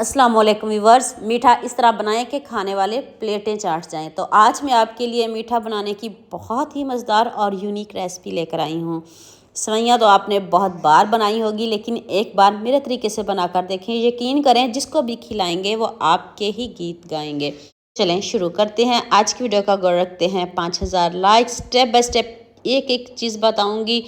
अस्सलाम वालेकुम व्यूअर्स। मीठा इस तरह बनाएं कि खाने वाले प्लेटें चाट जाएं। तो आज मैं आपके लिए मीठा बनाने की बहुत ही मज़ेदार और यूनिक रेसिपी लेकर आई हूँ। सेवइयाँ तो आपने बहुत बार बनाई होगी, लेकिन एक बार मेरे तरीके से बनाकर देखें। यकीन करें, जिसको भी खिलाएंगे वो आपके ही गीत गाएंगे। चलें शुरू करते हैं। आज की वीडियो का गोल रखते हैं 5000 लाइक। स्टेप बाय स्टेप एक एक चीज़ बताऊंगी।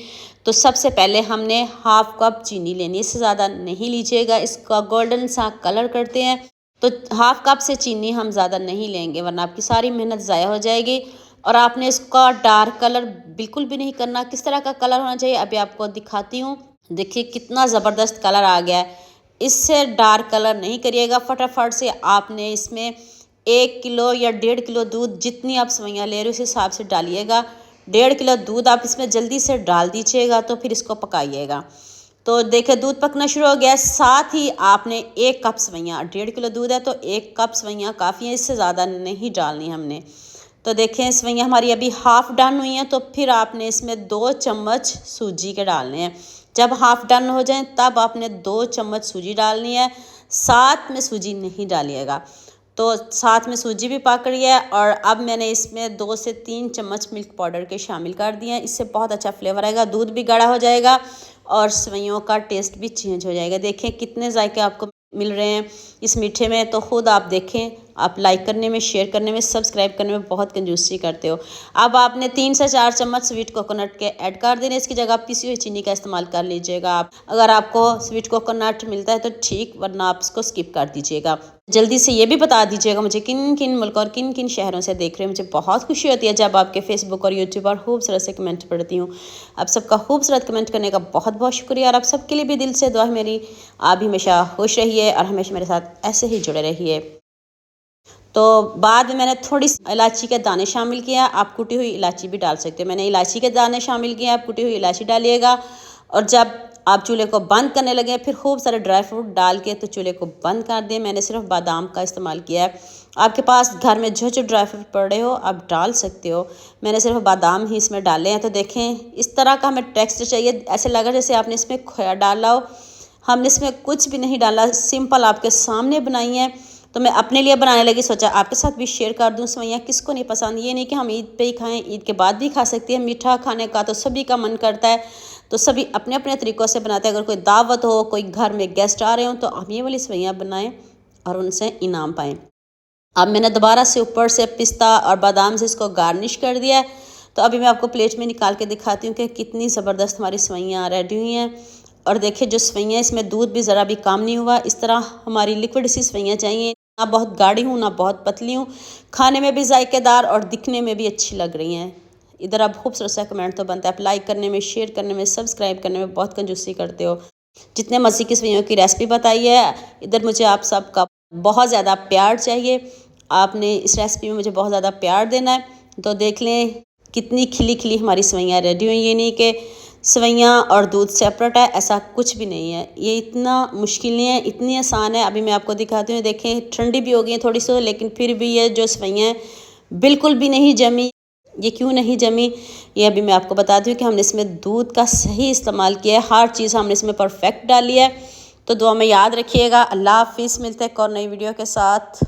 तो सबसे पहले हमने हाफ कप चीनी लेनी है, इससे ज़्यादा नहीं लीजिएगा। इसका गोल्डन सा कलर करते हैं, तो हाफ कप से चीनी हम ज़्यादा नहीं लेंगे, वरना आपकी सारी मेहनत ज़ाया हो जाएगी। और आपने इसका डार्क कलर बिल्कुल भी नहीं करना। किस तरह का कलर होना चाहिए अभी आपको दिखाती हूँ। देखिए कितना ज़बरदस्त कलर आ गया है। इससे डार्क कलर नहीं करिएगा। फटाफट से आपने इसमें 1 किलो या 1.5 किलो दूध, जितनी आप सेवइयाँ ले रहे हो उस हिसाब से डालिएगा। 1.5 किलो दूध आप इसमें जल्दी से डाल दीजिएगा, तो फिर इसको पकाइएगा। तो देखिए दूध पकना शुरू हो गया। साथ ही आपने 1 कप सेवइयाँ, 1.5 किलो दूध है तो 1 कप सेवइयाँ काफ़ी है, इससे ज़्यादा नहीं डालनी हमने। तो देखें सेवइयाँ हमारी अभी हाफ़ डन हुई हैं। तो फिर आपने इसमें 2 चम्मच सूजी के डालने हैं। जब हाफ़ डन हो जाएं तब आपने 2 चम्मच सूजी डालनी है। साथ में सूजी नहीं डालिएगा। तो साथ में सूजी भी पक रही है। और अब मैंने इसमें 2 से 3 चम्मच मिल्क पाउडर के शामिल कर दिए हैं। इससे बहुत अच्छा फ्लेवर आएगा, दूध भी गाढ़ा हो जाएगा और सेवइयों का टेस्ट भी चेंज हो जाएगा। देखें कितने जायके आपको मिल रहे हैं इस मीठे में। तो ख़ुद आप देखें, आप लाइक करने में, शेयर करने में, सब्सक्राइब करने में बहुत कंजूसी करते हो। अब आपने 3 से 4 चम्मच स्वीट कोकोनट के ऐड कर देने। इसकी जगह पिसी हुई चीनी का इस्तेमाल कर लीजिएगा आप। अगर आपको स्वीट कोकोनट मिलता है तो ठीक, वरना आप इसको स्किप कर दीजिएगा। जल्दी से ये भी बता दीजिएगा मुझे किन किन मुल्क और किन किन शहरों से देख रहे हैं। मुझे बहुत खुशी होती है जब आपके फेसबुक और यूट्यूब पर खूबसूरत से कमेंट पढ़ती हूँ। आप सबका खूबसूरत कमेंट करने का बहुत बहुत शुक्रिया। और आप सबके लिए भी दिल से दुआ है मेरी। आप भी हमेशा खुश रहिए और हमेशा मेरे साथ ऐसे ही जुड़े रहिए। तो बाद में मैंने थोड़ी इलायची के दाने शामिल किया। आप कुटी हुई इलायची भी डाल सकते हो। मैंने इलायची के दाने शामिल किए, आप कुटी हुई इलायची डालिएगा। और जब आप चूल्हे को बंद करने लगे, फिर खूब सारे ड्राई फ्रूट डाल के तो चूल्हे को बंद कर दें। मैंने सिर्फ बादाम का इस्तेमाल किया है। आपके पास घर में जो जो ड्राई फ्रूट पड़े हो आप डाल सकते हो। मैंने सिर्फ बादाम ही इसमें डाले हैं। तो देखें इस तरह का हमें टेक्सचर चाहिए। ऐसे लगा जैसे आपने इसमें खोया डाला हो। हमने इसमें कुछ भी नहीं डाला, सिंपल आपके सामने बनाई है। तो मैं अपने लिए बनाने लगी, सोचा आपके साथ भी शेयर कर दूं। सेवइयाँ किसको नहीं पसंद। ये नहीं कि हम ईद पे ही खाएं, ईद के बाद भी खा सकती है। मीठा खाने का तो सभी का मन करता है, तो सभी अपने अपने तरीक़ों से बनाते हैं। अगर कोई दावत हो, कोई घर में गेस्ट आ रहे हो, तो हम ये वाली सेवइयाँ बनाएं और उनसे इनाम पाएँ। अब मैंने दोबारा से ऊपर से पिस्ता और बादाम से इसको गार्निश कर दिया है। तो अभी मैं आपको प्लेट में निकाल के दिखाती हूँ कि कितनी ज़बरदस्त हमारी सेवइयाँ रेडी हुई हैं। और देखिए जो सेवइयाँ, इसमें दूध भी ज़रा भी कम नहीं हुआ। इस तरह हमारी लिक्विड सी सेवइयाँ चाहिए, ना बहुत गाढ़ी हूँ ना बहुत पतली हूँ। खाने में भी जायकेदार और दिखने में भी अच्छी लग रही हैं। इधर अब खूबसूरत सा कमेंट तो बनता है। आप लाइक करने में, शेयर करने में, सब्सक्राइब करने में बहुत कंजूसी करते हो। जितने मज़े की सेवइयों की रेसिपी बताई है, इधर मुझे आप सबका बहुत ज़्यादा प्यार चाहिए। आपने इस रेसिपी में मुझे बहुत ज़्यादा प्यार देना है। तो देख लें कितनी खिली खिली हमारी सेवइयाँ रेडी हुई। ये नहीं कि सेवइयाँ और दूध सेपरेट है, ऐसा कुछ भी नहीं है। ये इतना मुश्किल नहीं है, इतनी आसान है। अभी मैं आपको दिखाती हूँ। देखें ठंडी भी हो गई है थोड़ी सी, लेकिन फिर भी ये जो सेवइयाँ हैं बिल्कुल भी नहीं जमी। ये क्यों नहीं जमी, ये अभी मैं आपको बताती हूँ कि हमने इसमें दूध का सही इस्तेमाल किया है। हर चीज़ हमने इसमें परफेक्ट डाली है। तो दुआ में याद रखिएगा। अल्लाह हाफिज़। मिलते हैं एक और नई वीडियो के साथ।